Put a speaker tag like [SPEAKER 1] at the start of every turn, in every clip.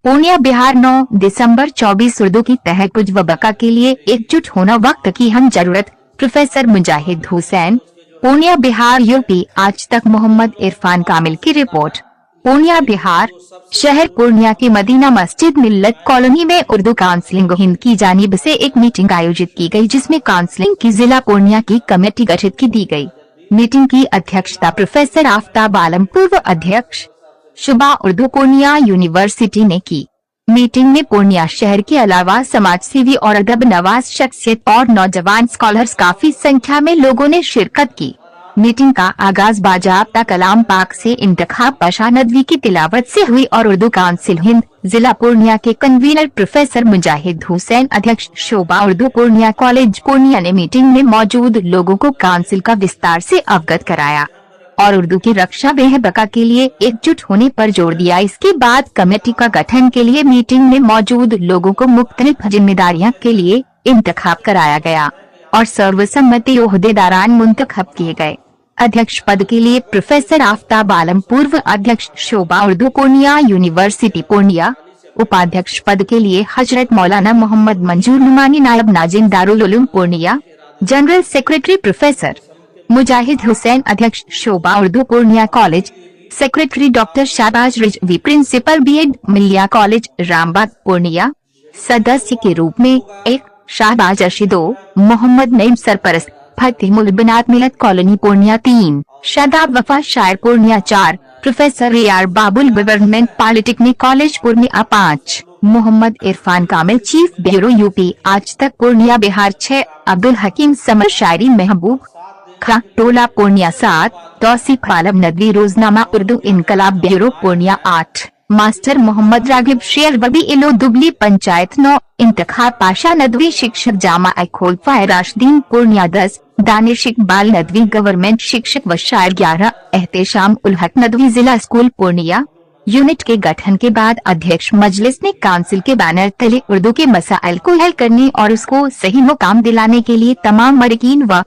[SPEAKER 1] पूर्णिया बिहार 9 दिसंबर 24 उर्दू की तहफ़्फ़ुज़ व बका के लिए एकजुट होना वक्त की हम जरूरत। Professor Mujahid Hussain, Purnia Bihar UP. आज तक मोहम्मद इरफान कामिल की रिपोर्ट। पूर्णिया बिहार शहर पूर्णिया की मदीना मस्जिद मिल्लत कॉलोनी में उर्दू काउंसिलिंग हिंद की जानिब से एक मीटिंग आयोजित की गई, जिसमें काउंसिलिंग की जिला पूर्णिया की कमेटी गठित की दी गई। मीटिंग की अध्यक्षता प्रोफेसर आफ्ताब आलम, पूर्व अध्यक्ष शुबा उर्दू पूर्णिया यूनिवर्सिटी ने की। मीटिंग में पूर्णिया शहर के अलावा समाजसेवी और अदब नवाज शख्सियत और नौजवान स्कॉलर्स काफी संख्या में लोगों ने शिरकत की। मीटिंग का आगाज बाजाब्ता कलाम पाक से इंतखाब पाशा नदवी की तिलावत से हुई और उर्दू काउंसिल हिंद जिला पूर्णिया के कन्वीनर प्रोफेसर मुजाहिद हुसैन, अध्यक्ष शोभा उर्दू पूर्णिया कॉलेज पूर्णिया ने मीटिंग में मौजूद लोगों को काउंसिल का विस्तार से अवगत कराया और उर्दू की रक्षा व बका के लिए एकजुट होने पर जोर दिया। इसके बाद कमेटी का गठन के लिए मीटिंग में मौजूद लोगों को मुख्तलिफ जिम्मेदारियों के लिए इंतखाब कराया गया और सर्वसम्मति ओहदेदारान मुंतखब किए गए। अध्यक्ष पद के लिए प्रोफेसर आफ्ताब आलम, पूर्व अध्यक्ष शोभा उर्दू पूर्णिया यूनिवर्सिटी पूर्णिया। उपाध्यक्ष पद के लिए हजरत मौलाना मोहम्मद मंजूर नुमानी, नायब नाजिम Darul Uloom Purnia. General secretary professor Mujahid Hussain, अध्यक्ष शोभा Urdu Purnia college. Secretary doctor Shahbaz Rizvi, principal BEd Milia college Rambagh Purnia. सदस्य के रूप में एक शाहबाज अशीदो, मोहम्मद नईम सरपरस्त, फतेमुल बनात मिलत कॉलोनी पूर्णिया 3, शादाब वफा शायर Purnia 4, professor AR Babul government polytechnic college Purnia 5, Mohammad Irfan Kamil chief bureau UP Aaj Tak Purnia Bihar 6, Abdul Hakim Samar शायरी महबूब खा टोला पूर्णिया 7, तौसीफ आलम नदवी रोजनामा उर्दू इनकलाब ब्यूरो पूर्णिया 8, मास्टर मोहम्मद रागिब शेर बबी इलो दुबली पंचायत 9, इंतखाब पाशा नदवी शिक्षक जामा खोलफा राशदीन पूर्णिया 10, दानिश इकबाल नदवी गवर्नमेंट शिक्षक व शायर 11, एहतेशाम उल हक नदवी जिला स्कूल पूर्णिया। यूनिट के गठन के बाद अध्यक्ष मजलिस ने काउंसिल के बैनर तले उर्दू के मसाइल को हल करने और उसको सही मुकाम दिलाने के लिए तमाम मरकीन व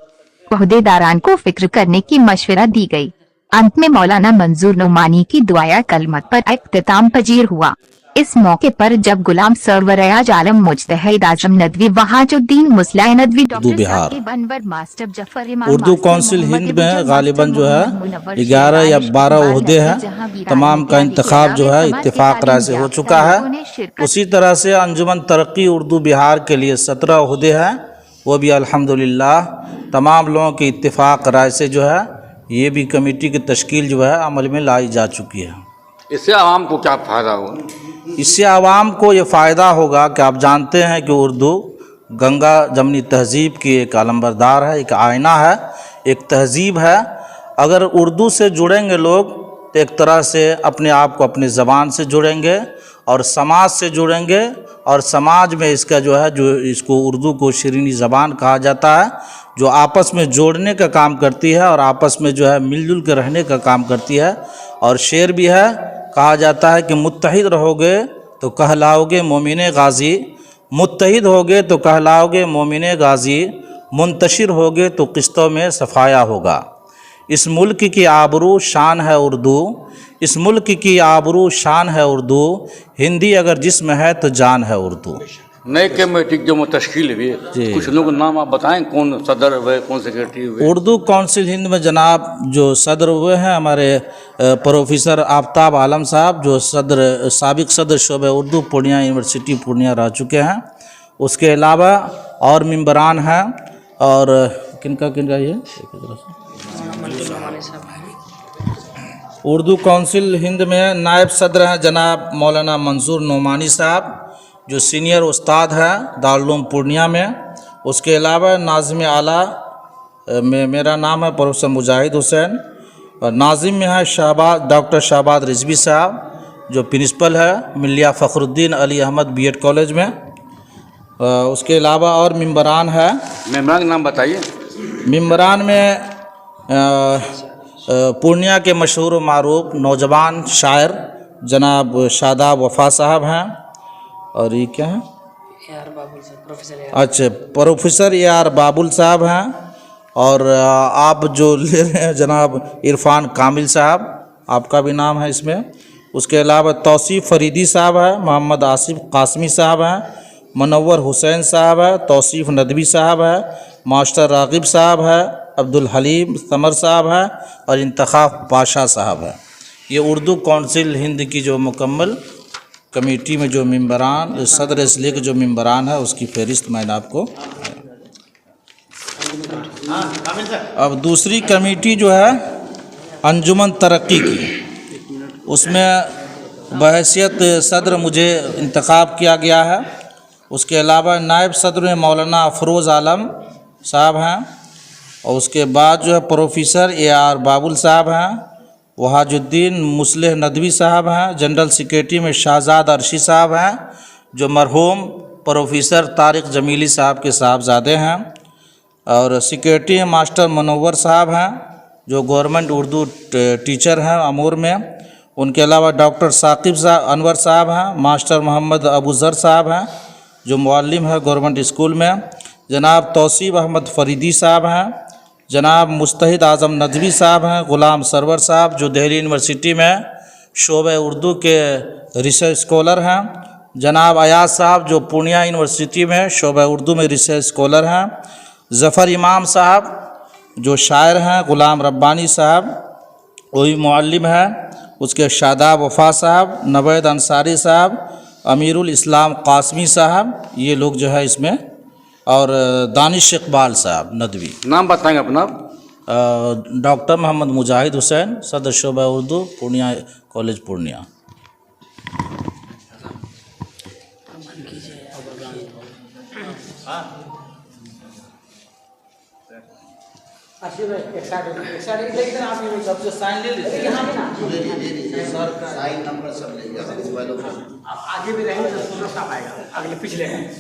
[SPEAKER 1] ओहदेदारान को फिक्र करने की मशवरा दी गई। अंत में मौलाना मंजूर नुमानी की दुआया कलमत पर इख्तिताम पजीर हुआ। इस मौके पर जब गुलाम सरवर अयाज आलम, मुजतहिद आजम नदवी, वहाजुद्दीन मुस्लिम नदवी, डॉक्टर साकिब अनवर, मास्टर जफर इमाम,
[SPEAKER 2] उर्दू काउंसिल हिंद में गालिबन जो है 11 या 12 ओहदे हैं। तमाम का इंतखाब जो है इत्तेफाक राय से हो चुका है। उसी तरह से अंजुमन तरक्की उर्दू बिहार के लिए 17 ओहदे हैं, वो भी अल्हम्दुलिल्लाह तमाम लोगों के इत्तेफाक राय से जो है ये भी कमेटी की तश्कील जो है अमल में लाई जा चुकी है।
[SPEAKER 3] इससे आवाम को क्या फ़ायदा होगा?
[SPEAKER 2] इससे आवाम को ये फ़ायदा होगा कि आप जानते हैं कि उर्दू गंगा जमनी तहज़ीब की एक अलंबरदार है, एक आईना है, एक तहज़ीब है। अगर उर्दू से जुड़ेंगे लोग तो एक तरह से अपने आप को अपनी ज़बान से जुड़ेंगे और समाज से जुड़ेंगे और समाज में इसका जो है जो इसको उर्दू को शीरीनी ज़बान कहा जाता है, जो आपस में जोड़ने का काम करती है और आपस में जो है मिलजुल कर रहने का काम करती है। और शेर भी है, कहा जाता है कि मुत्तहिद रहोगे तो कहलाओगे मोमिने गाज़ी, मुत्तहिद होगे तो कहलाओगे मोमिने गाज़ी, मुंतशिर होगे तो किस्तों में सफाया होगा। इस मुल्क की आबरू शान है उर्दू, इस मुल्क की आबरू शान है उर्दू, हिंदी अगर जिस्म है तो जान है उर्दू।
[SPEAKER 3] नए कमेटी जो तश्कील हुई, कुछ लोग नाम आप बताएं, कौन सदर हुए, कौन सेक्रेटरी हुए?
[SPEAKER 2] उर्दू काउंसिल हिंद में जनाब जो सदर हुए हैं हमारे प्रोफेसर आफ्ताब आलम साहब, जो सदर साबिक सदर शोबे उर्दू पूर्णिया यूनिवर्सिटी पूर्णिया रह चुके हैं। उसके अलावा और मेंबरान हैं और किनका ये उर्दू काउंसिल हिंद में नायब सदर हैं जनाब मौलाना मंजूर नुमानी साहब, जो सीनियर उस्ताद हैं दारुल उलूम पूर्णिया में। उसके अलावा नाज़िम आला में मेरा नाम है प्रोफेसर मुजाहिद हुसैन, और नाज़िम में है डॉक्टर शाहबाज रिजवी साहब, जो प्रिंसिपल है मिलिया फ़खरुद्दीन अली अहमद बीएड कॉलेज में। उसके अलावा और मेंबरान है।
[SPEAKER 3] मेंबरान का नाम बताइए।
[SPEAKER 2] मेंबरान में पूर्णिया के मशहूर मारूफ नौजवान शायर जनाब शादाब वफा साहब हैं, और ये क्या है अच्छा प्रोफेसर AR बाबुल साहब हैं, और आप जो ले रहे हैं जनाब इरफान कामिल साहब, आपका भी नाम है इसमें। उसके अलावा तौसीफ़ फरीदी साहब है, मोहम्मद आसिफ कासमी साहब हैं, मुनव्वर हुसैन साहब है, तौसीफ़ नदवी साहब है, मास्टर रागिब साहब है, अब्दुल हलीम समर साहब है और इंतखाब पाशा साहब है। ये उर्दू कौंसिल हिंद की जो मुकम्मल कमेटी में जो मेंबरान, सदर इसलिए के जो मेंबरान है उसकी फहरिस्त मैंने आपको। अब दूसरी कमेटी जो है अंजुमन तरक्की की, उसमें बहैसियत सदर मुझे इंतखाब किया गया है। उसके अलावा नायब सदर में मौलाना अफरोज़ आलम साहब हैं और उसके बाद जो है प्रोफेसर AR बाबुल साहब हैं, वहाजुद्दीन मुस्लिह नदवी साहब हैं, जनरल सेक्रेटरी में शाहजाद अर्शी साहब हैं जो मरहूम प्रोफेसर तारिक जमीली साहब के साहबजादे हैं, और सेक्रेटरी में मास्टर मुनव्वर साहब हैं जो गवर्नमेंट उर्दू टीचर हैं अमूर में। उनके अलावा डॉक्टर साकिब साहब अनवर साहब हैं, मास्टर मोहम्मद अबूज़र साहब हैं जो मुअल्लिम है गवर्नमेंट स्कूल में, जनाब तौसीफ़ अहमद फरीदी साहब हैं, जनाब मुस्तहिद आज़म नदवी साहब हैं, ग़ुलाम सरवर साहब जो दिल्ली यूनिवर्सिटी में शोबे उर्दू के रिसर्च स्कॉलर हैं, जनाब अयाज साहब जो पूर्णिया यूनिवर्सिटी में शोबे उर्दू में रिसर्च स्कॉलर हैं, ज़फ़र इमाम साहब जो शायर हैं, ग़ुलाम रब्बानी साहब वही मुअल्लिम हैं, उसके शादाब वफ़ा साहब, नवेद अंसारी साहब, अमीरुल इस्लाम कासमी साहब, ये लोग जो है इसमें, और दानिश इकबाल साहब नदवी।
[SPEAKER 3] नाम बताएंगे अपना?
[SPEAKER 2] डॉक्टर मोहम्मद मुजाहिद हुसैन, सदर शोबा उर्दू पूर्णिया कॉलेज पूर्णिया। सबसे साइन ले लीजिए, सर का साइन नंबर सब ले लीजिए,
[SPEAKER 4] आगे भी रहेंगे तो आएगा, अगले पिछले हैं।